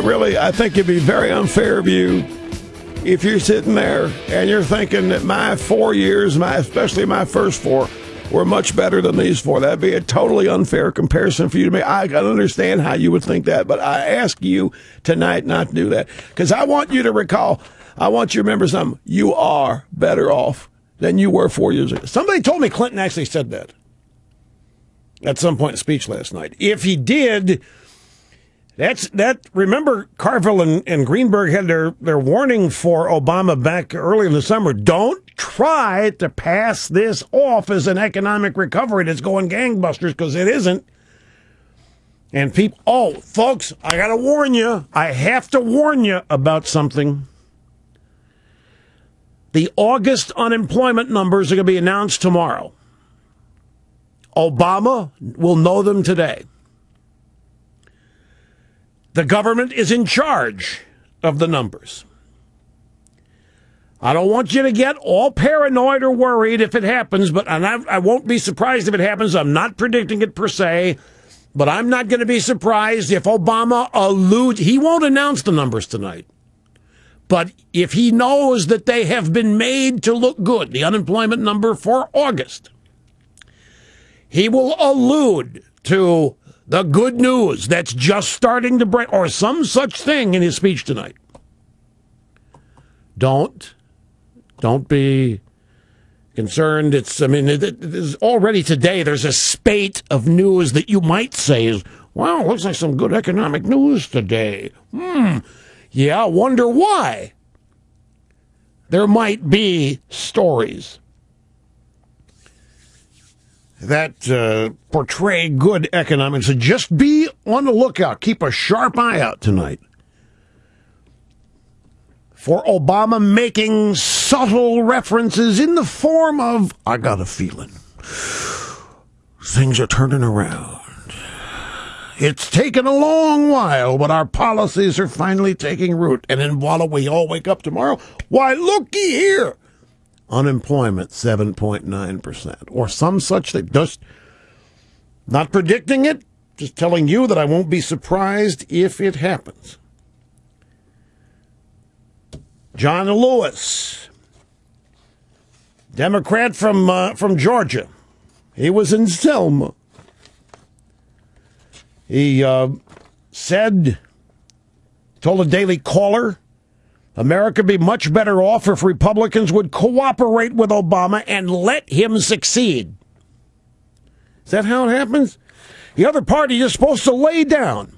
I think it'd be very unfair of you if you're sitting there and you're thinking that my 4 years, especially my first 4, were much better than these 4. That'd be a totally unfair comparison for you to make. I can understand how you would think that, but I ask you tonight not to do that, because I want you to recall, I want you to remember something. You are better off than you were 4 years ago. Somebody told me Clinton actually said that at some point in speech last night. If he did, remember Carville and Greenberg had their warning for Obama back early in the summer. Don't try to pass this off as an economic recovery that's going gangbusters, because it isn't. And folks, I got to warn you. I have to warn you about something. The August unemployment numbers are going to be announced tomorrow. Obama will know them today. The government is in charge of the numbers. I don't want you to get all paranoid or worried if it happens, but I won't be surprised if it happens. I'm not predicting it per se, but I'm not going to be surprised if Obama alludes. He won't announce the numbers tonight. But if he knows that they have been made to look good, the unemployment number for August, he will allude to the good news that's just starting to break, or some such thing in his speech tonight. Don't be concerned. There's already today, there's a spate of news that you might say is, wow, looks like some good economic news today. Yeah, wonder why. There might be stories that portray good economics. So just be on the lookout. Keep a sharp eye out tonight for Obama making subtle references in the form of, I got a feeling things are turning around. It's taken a long while, but our policies are finally taking root. And then voila, we all wake up tomorrow. Why, looky here. Unemployment, 7.9%. Or some such thing. Just not predicting it, just telling you that I won't be surprised if it happens. John Lewis, Democrat from Georgia. He was in Selma. He told a Daily Caller, America would be much better off if Republicans would cooperate with Obama and let him succeed. Is that how it happens? The other party is supposed to lay down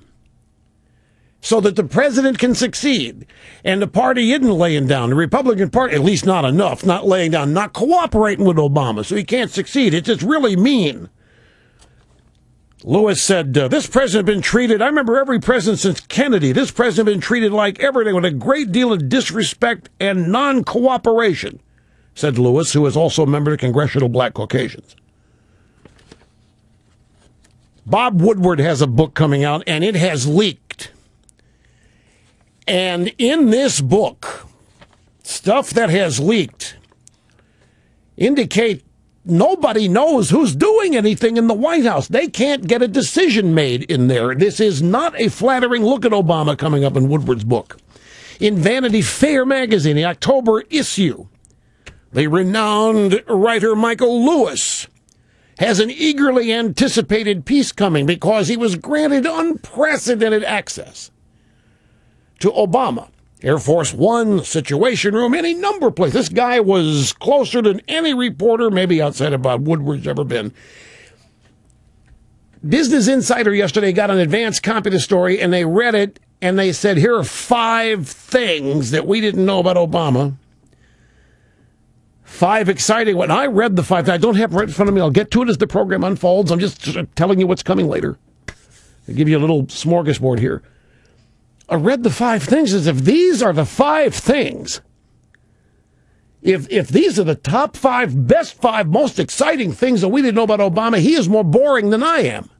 so that the president can succeed. And the party isn't laying down. The Republican Party, at least not enough, not laying down, not cooperating with Obama, so he can't succeed. It's just really mean. Lewis said, this president has been treated, I remember every president since Kennedy, this president has been treated like everything with a great deal of disrespect and non-cooperation, said Lewis, who is also a member of Congressional Black Caucasians. Bob Woodward has a book coming out, and it has leaked. And in this book, stuff that has leaked indicate nobody knows who's doing anything in the White House. They can't get a decision made in there. This is not a flattering look at Obama coming up in Woodward's book. In Vanity Fair magazine, the October issue, the renowned writer Michael Lewis has an eagerly anticipated piece coming because he was granted unprecedented access to Obama. Air Force One, Situation Room, any number of places. This guy was closer than any reporter, maybe outside of Bob Woodward's ever been. Business Insider yesterday got an advance copy of the story, and they read it, and they said, here are 5 things that we didn't know about Obama. 5 exciting. When I read the 5, I don't have it right in front of me. I'll get to it as the program unfolds. I'm just telling you what's coming later. I'll give you a little smorgasbord here. I read the 5 things as if these are the 5 things. If these are the top 5, best 5, most exciting things that we didn't know about Obama, he is more boring than I am.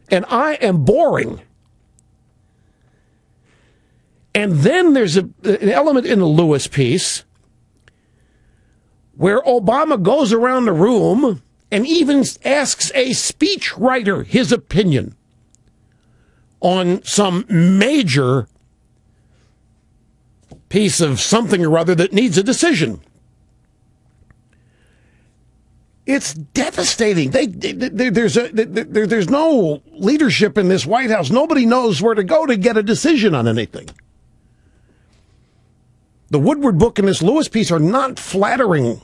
And I am boring. And then there's an element in the Lewis piece where Obama goes around the room and even asks a speechwriter his opinion on some major piece of something or other that needs a decision. It's devastating. There's no leadership in this White House. Nobody knows where to go to get a decision on anything. The Woodward book and this Lewis piece are not flattering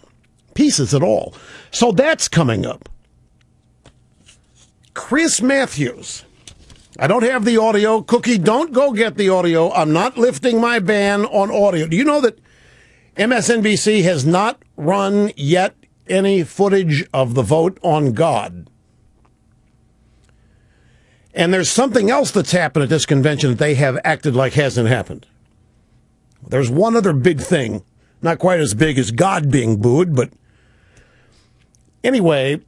pieces at all. So that's coming up. Chris Matthews. I don't have the audio. Cookie, don't go get the audio. I'm not lifting my ban on audio. Do you know that MSNBC has not run yet any footage of the vote on God? And there's something else that's happened at this convention that they have acted like hasn't happened. There's one other big thing, not quite as big as God being booed, but anyway,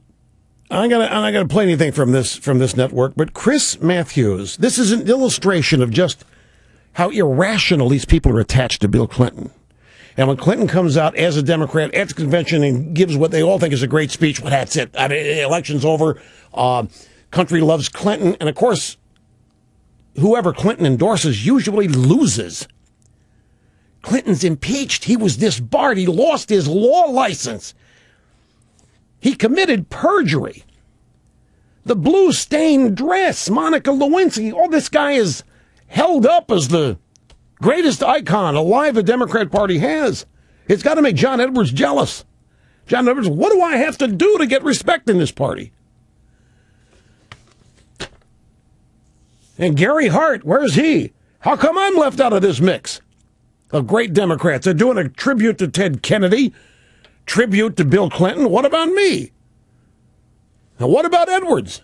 I'm not gonna play anything from this network. But Chris Matthews, this is an illustration of just how irrational these people are attached to Bill Clinton. And when Clinton comes out as a Democrat at the convention and gives what they all think is a great speech, well, that's it. I mean, election's over. Country loves Clinton. And, of course, whoever Clinton endorses usually loses. Clinton's impeached. He was disbarred. He lost his law license. He committed perjury. The blue-stained dress, Monica Lewinsky. Oh, this guy is held up as the greatest icon alive the Democrat Party has. It's got to make John Edwards jealous. John Edwards, what do I have to do to get respect in this party? And Gary Hart, where's he? How come I'm left out of this mix of great Democrats? They're doing a tribute to Ted Kennedy, tribute to Bill Clinton. What about me? Now, what about Edwards?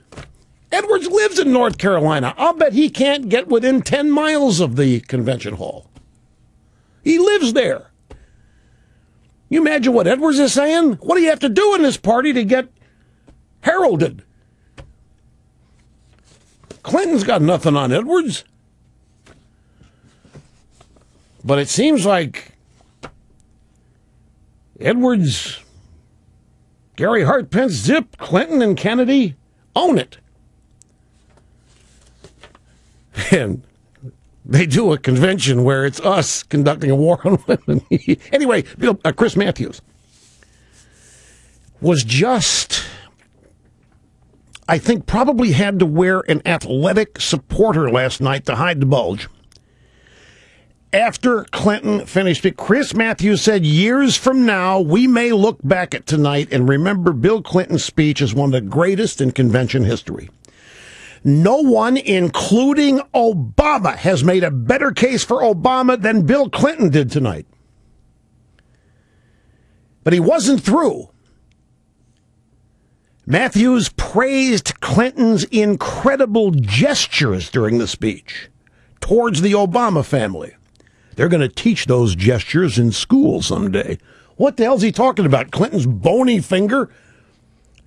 Edwards lives in North Carolina. I'll bet he can't get within 10 miles of the convention hall. He lives there. You imagine what Edwards is saying? What do you have to do in this party to get heralded? Clinton's got nothing on Edwards. But it seems like Edwards, Gary Hart, Pence, zip, Clinton and Kennedy own it. And they do a convention where it's us conducting a war on women. Anyway, Chris Matthews was just, I think, probably had to wear an athletic supporter last night to hide the bulge. After Clinton finished it, Chris Matthews said, years from now, we may look back at tonight and remember Bill Clinton's speech as one of the greatest in convention history. No one, including Obama, has made a better case for Obama than Bill Clinton did tonight. But he wasn't through. Matthews praised Clinton's incredible gestures during the speech towards the Obama family. They're going to teach those gestures in school someday. What the hell's he talking about? Clinton's bony finger?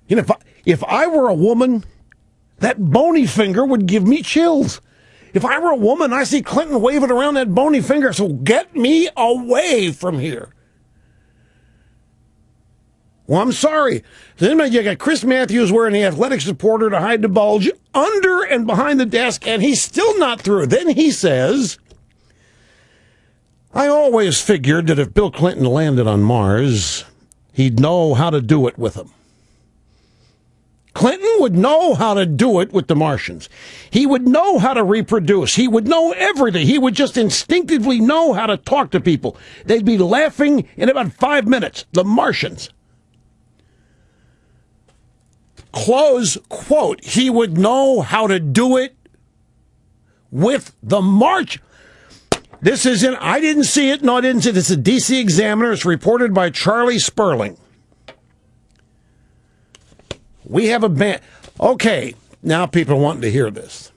You know, if I were a woman, that bony finger would give me chills. If I were a woman, I see Clinton waving around that bony finger, so get me away from here. Well, I'm sorry. Then you got Chris Matthews wearing the athletic supporter to hide the bulge under and behind the desk, and he's still not through. Then he says, I always figured that if Bill Clinton landed on Mars, he'd know how to do it with him. Clinton would know how to do it with the Martians. He would know how to reproduce. He would know everything. He would just instinctively know how to talk to people. They'd be laughing in about 5 minutes. The Martians. Close quote. He would know how to do it with the Martians. This is in, I didn't see it. No, I didn't see it. It's a D.C. Examiner. It's reported by Charlie Sperling. We have a ban. Okay, now people are wanting to hear this.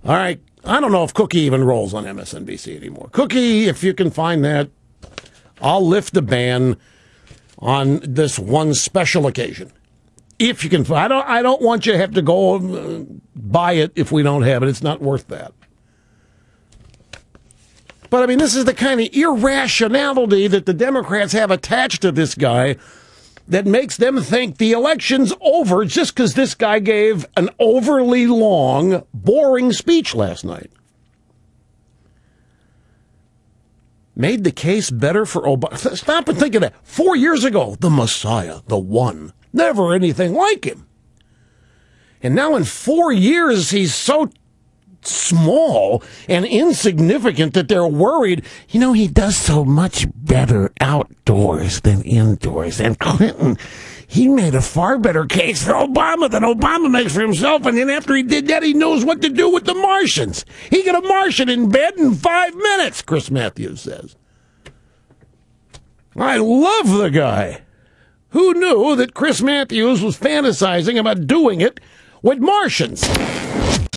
All right, I don't know if Cookie even rolls on MSNBC anymore. Cookie, if you can find that, I'll lift the ban on this one special occasion. If you can find, I don't want you to have to go buy it if we don't have it. It's not worth that. But, I mean, this is the kind of irrationality that the Democrats have attached to this guy that makes them think the election's over just because this guy gave an overly long, boring speech last night. made the case better for Obama. Stop and think of that. 4 years ago, the Messiah, the one. Never anything like him. And now in 4 years, he's so small and insignificant that they're worried. You know, he does so much better outdoors than indoors. And Clinton, he made a far better case for Obama than Obama makes for himself. And then after he did that, he knows what to do with the Martians. He got a Martian in bed in 5 minutes, Chris Matthews says. I love the guy. Who knew that Chris Matthews was fantasizing about doing it with Martians?